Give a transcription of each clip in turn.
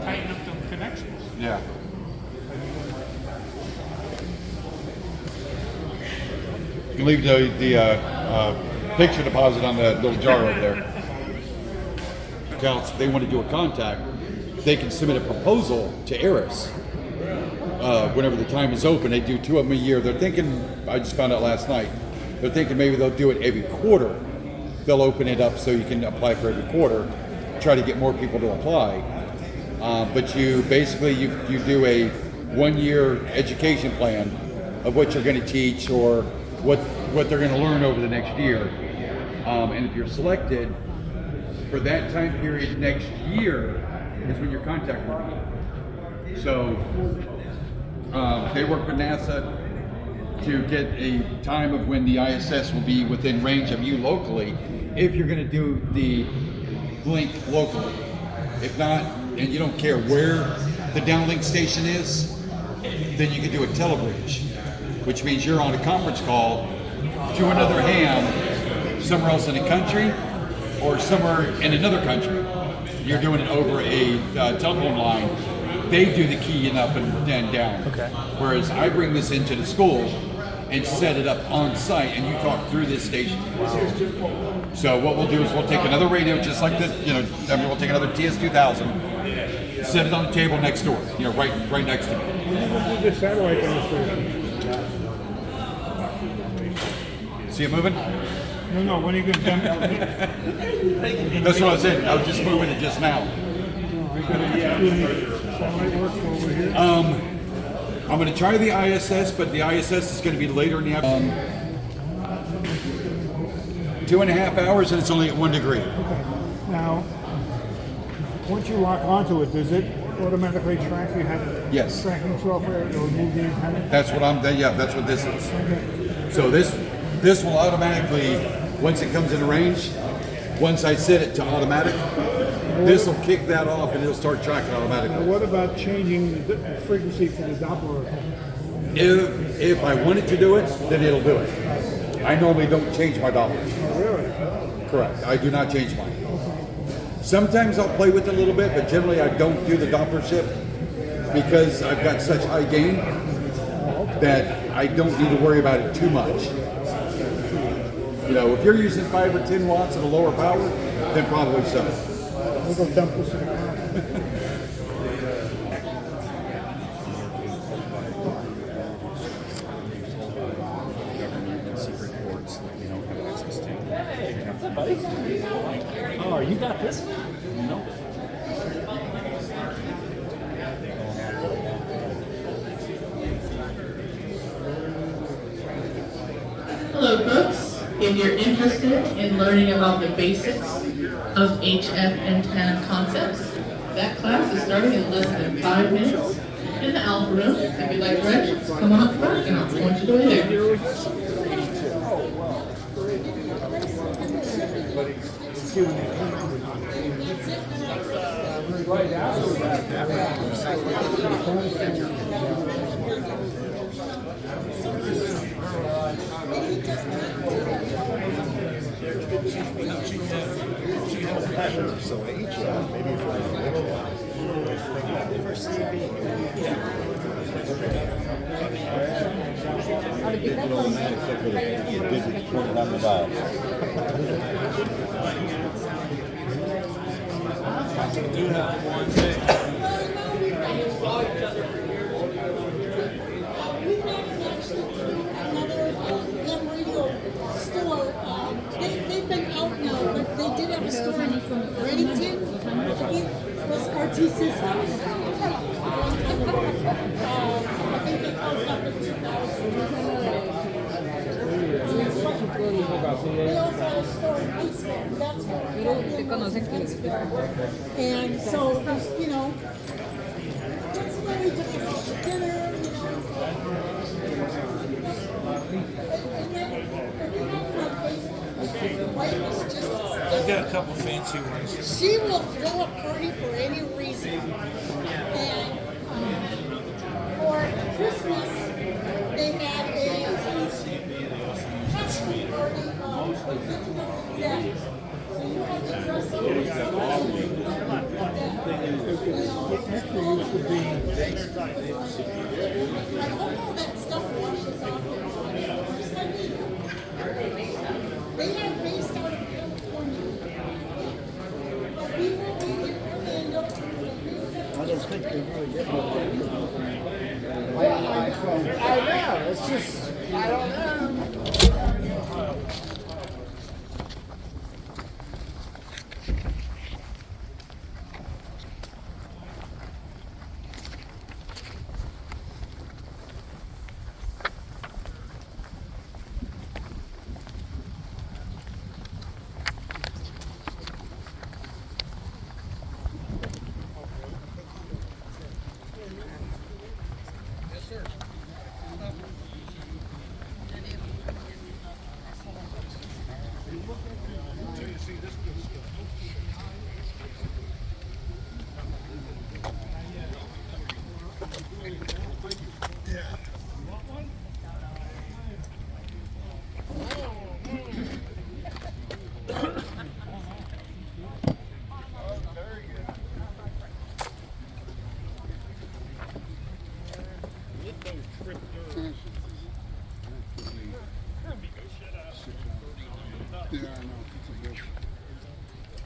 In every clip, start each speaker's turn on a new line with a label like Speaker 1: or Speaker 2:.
Speaker 1: Tighten up the connections.
Speaker 2: Yeah. You can leave the picture deposit on the little jar over there. If they want to do a contact, they can submit a proposal to Eris. Whenever the time is open, they do 2 of them a year. They're thinking, I just found out last night, they're thinking maybe they'll do it every quarter. They'll open it up so you can apply for every quarter, try to get more people to apply. But you basically, you do a 1-year education plan of what you're going to teach or what they're going to learn over the next year. And if you're selected for that time period next year is when your contact will be. So they work with NASA to get a time of when the ISS will be within range of you locally if you're going to do the link locally. If not, and you don't care where the downlink station is, then you can do a telebridge, which means you're on a conference call to another ham somewhere else in the country or somewhere in another country. You're doing it over a telephone line. They do the keying up and down.
Speaker 1: Okay.
Speaker 2: Whereas I bring this into the school and set it up on site, and you talk through this station. Wow. So what we'll do is we'll take another radio, just like the, we'll take another TS2000, set it on the table next door, right next to me.
Speaker 3: The satellite demonstration.
Speaker 2: See it moving?
Speaker 3: No, when are you going to demonstrate?
Speaker 2: That's what I was saying. I was just moving it just now.
Speaker 3: Are you going to do any satellite work over here?
Speaker 2: I'm going to try the ISS, but the ISS is going to be later in the afternoon. 2.5 hours, and it's only at 1 degree.
Speaker 3: Okay. Now, once you lock onto it, does it automatically track? You have
Speaker 2: Yes.
Speaker 3: tracking software to remove the antenna?
Speaker 2: That's what that's what this is.
Speaker 3: Okay.
Speaker 2: So this will automatically, once it comes into range, once I set it to automatic, this will kick that off and it'll start tracking
Speaker 3: Now,
Speaker 2: automatically.
Speaker 3: what about changing the frequency for the Doppler?
Speaker 2: If I want it to do it, then it'll do it. I normally don't change my Doppler.
Speaker 3: Oh, really?
Speaker 2: Correct. I do not change mine. Sometimes I'll play with it a little bit, but generally I don't do the Doppler shift because I've got such high gain that I don't need to worry about it too much. If you're using 5 or 10 watts at a lower power, then probably so.
Speaker 3: We'll go dump this in the car.
Speaker 1: Oh, you got this? No.
Speaker 4: Hello folks, if you're interested in learning about the basics of HF antenna concepts, that class is starting in less than 5 minutes in the Alpha room. If you'd like directions, come on up front and I'll point you to there.
Speaker 5: So HF, maybe for CB. Digits pointed on the dial.
Speaker 1: Do have one thing.
Speaker 6: They've been out now, but they did have a store in Reddington. It was RT Systems. I think they closed up in 2000. They also have a store in Easton. That's what and so there's, that's where we took them out to dinner,
Speaker 1: I've got a couple fancy ones.
Speaker 6: She will throw a party for any reason. And for Christmas, they had a that stuff washes off. They are based out of California. But we will make it end up.
Speaker 7: I don't think they really get what they do. I know, it's just, I don't know.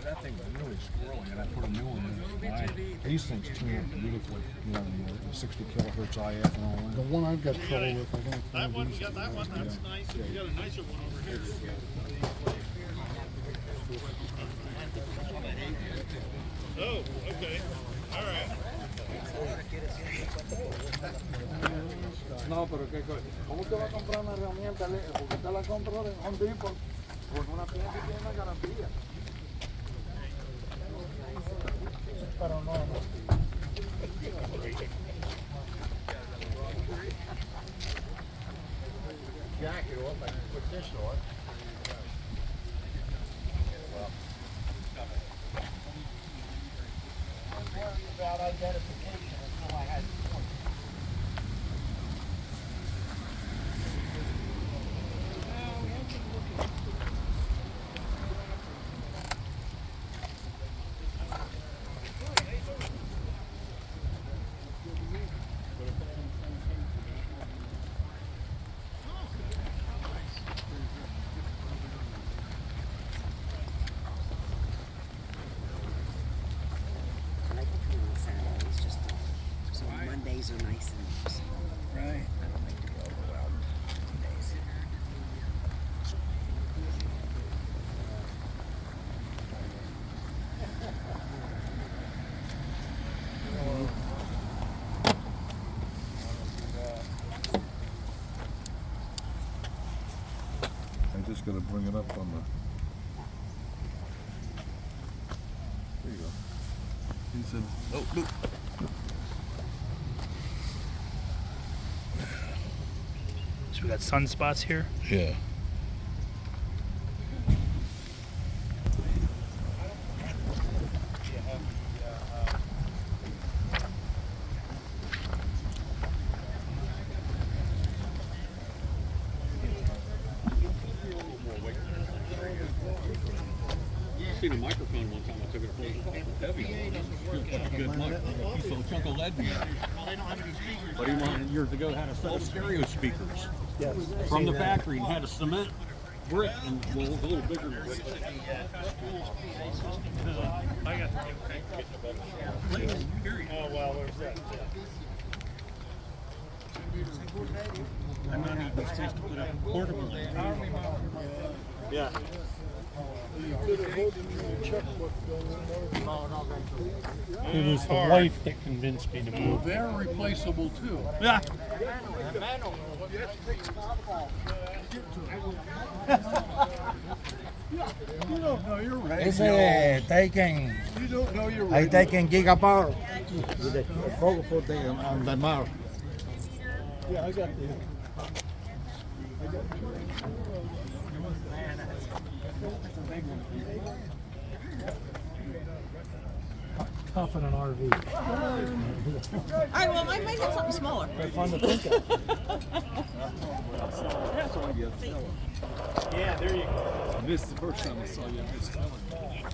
Speaker 5: That thing's really squirrely, and I put a new one in. These things tune up beautifully, you know, the 60 kilohertz IF and all
Speaker 7: The
Speaker 5: that.
Speaker 7: one I've got trouble with, I don't think.
Speaker 8: That one, you got that one, that's nice, and you got a nicer one over here. Oh, okay, all right.
Speaker 7: No, pero ¿qué? ¿Cómo te va a comprar una herramienta? Porque te la compras en Home Depot con una pieza que tiene una garantía. Pero no. Jack it off and put this on. I'm worried about identification until I had one.
Speaker 9: Mondays are nice and right. I don't like to go overwhelmed days.
Speaker 5: I just gotta bring it up on the. There you go. He said, oh, look.
Speaker 8: So we got sunspots here.
Speaker 5: Yeah.
Speaker 8: I seen a microphone one time. I took it apart. Heavy. Good mic. He filled a chunk of lead behind it. But he wanted years ago had a set of stereo speakers from the factory and had a cement brick and well, it was a little bigger than brick. I got the oh well, there's that. I might need these things to put up portably. Yeah.
Speaker 3: It was the wife that convinced me to move.
Speaker 8: They're replaceable too. Yeah. You don't know your radio.
Speaker 7: Ese taking,
Speaker 8: You don't know your
Speaker 7: I
Speaker 8: radio.
Speaker 7: taking gigapower with the focus on the mouth.
Speaker 8: Yeah, I got the.
Speaker 3: Tough in an RV.
Speaker 9: All right, well, I might have something smaller.
Speaker 3: Fun to think of.
Speaker 8: Yeah, there you go.
Speaker 5: I missed the first time I saw you. I missed telling you.